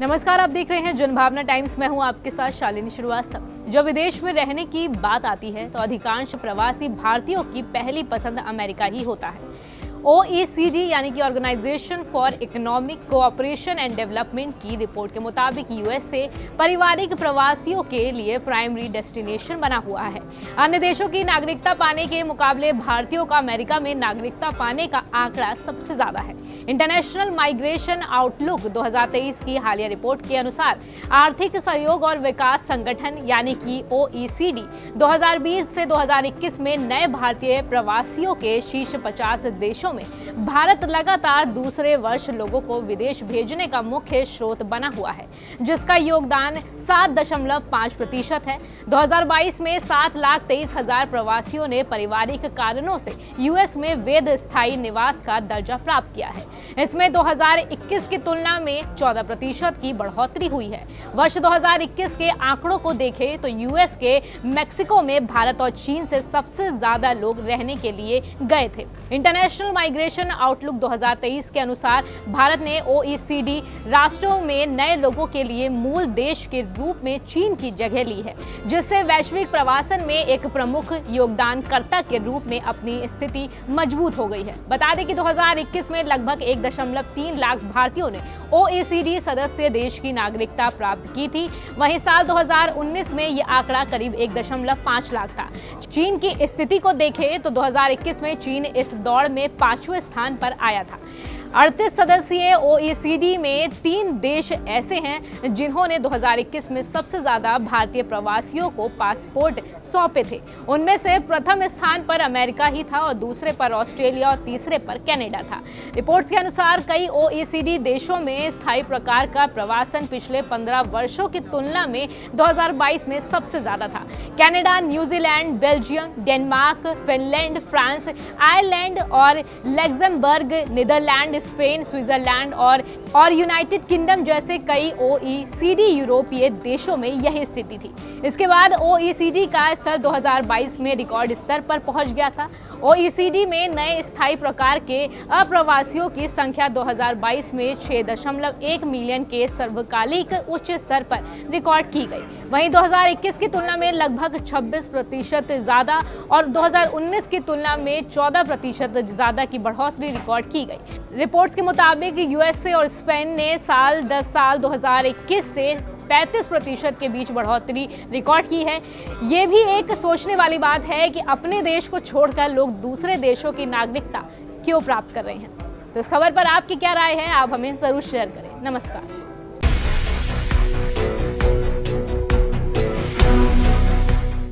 नमस्कार, आप देख रहे हैं जनभावना टाइम्स। मैं हूं आपके साथ शालिनी श्रीवास्तव। जब विदेश में रहने की बात आती है तो अधिकांश प्रवासी भारतीयों की पहली पसंद अमेरिका ही होता है। OECD यानी कि organisation for economic cooperation and development की रिपोर्ट के मुताबिक USA पारिवारिक प्रवासियों के लिए प्राइमरी डेस्टिनेशन बना हुआ है। अन्य देशों की नागरिकता पाने के मुकाबले भारतीयों का अमेरिका में नागरिकता पाने का आंकड़ा सबसे ज्यादा है। इंटरनेशनल माइग्रेशन आउटलुक 2023 की हालिया रिपोर्ट के अनुसार आर्थिक सहयोग और विकास संगठन यानी कि OECD 2020 से 2021 में नए भारतीय प्रवासियों के शीर्ष 50 देशों में भारत लगातार दूसरे वर्ष लोगों को विदेश भेजने का मुख्य स्रोत बना हुआ है, जिसका योगदान 7.5% है। 2022 में 7,23,000 प्रवासियों ने पारिवारिक कारणों से US में वैध स्थायी निवास का दर्जा प्राप्त किया है। इसमें 2021 की तुलना में 14% की बढ़ोतरी हुई है। वर्ष 2021 के आंकड़ों को देखें तो US के मेक्सिको में भारत और चीन से सबसे ज्यादा लोग रहने के लिए गए थे। इंटरनेशनल माइग्रेशन आउटलुक 2023 के अनुसार भारत ने OECD राष्ट्रों में नए लोगों के लिए मूल देश के रूप में चीन की जगह ली है, जिससे वैश्विक प्रवासन में एक प्रमुख योगदानकर्ता के रूप में अपनी स्थिति मजबूत हो गई है। बता दें कि 2021 में लगभग 1.3 लाख भारतीयों ने OECD सदस्य देश की नागरिकता प्राप्त की थी। वहीं साल 2019 में यह आंकड़ा करीब 1.5 लाख था। चीन की स्थिति को देखें तो 2021 में चीन इस दौड़ में 5वें स्थान पर आया था। 38 सदस्यीय OECD में 3 देश ऐसे हैं जिन्होंने 2021 में सबसे ज्यादा भारतीय प्रवासियों को पासपोर्ट सौंपे थे। उनमें से प्रथम स्थान पर अमेरिका ही था और दूसरे पर ऑस्ट्रेलिया और तीसरे पर कनाडा था। रिपोर्ट्स के अनुसार कई OECD देशों में स्थायी प्रकार का प्रवासन पिछले 15 वर्षों की तुलना में 2022 में सबसे ज्यादा था। Canada, New Zealand, Belgium, Denmark, Finland, France, Ireland और लग्जमबर्ग, नीदरलैंड, स्पेन, स्विट्जरलैंड और यूनाइटेड किंगडम जैसे कई OECD यूरोपीय देशों में यही स्थिति थी। इसके बाद OECD का स्तर 2022 में रिकॉर्ड स्तर पर पहुंच गया था। OECD में नए स्थायी प्रकार के अप्रवासियों की संख्या 2022 में 6.1 मिलियन के सर्वकालिक उच्च स्तर पर रिकॉर्ड की गई। वहीं 2021 की तुलना में लगभग 26% ज्यादा और 2019 की तुलना में 14% ज्यादा की बढ़ोतरी रिकॉर्ड की गई। रिपोर्ट्स के मुताबिक USA और स्पेन ने साल 2021 से 35% के बीच बढ़ोतरी रिकॉर्ड की है। ये भी एक सोचने वाली बात है कि अपने देश को छोड़कर लोग दूसरे देशों की नागरिकता क्यों प्राप्त कर रहे हैं। तो इस खबर पर आपकी क्या राय है, आप हमें जरूर शेयर करें। नमस्कार।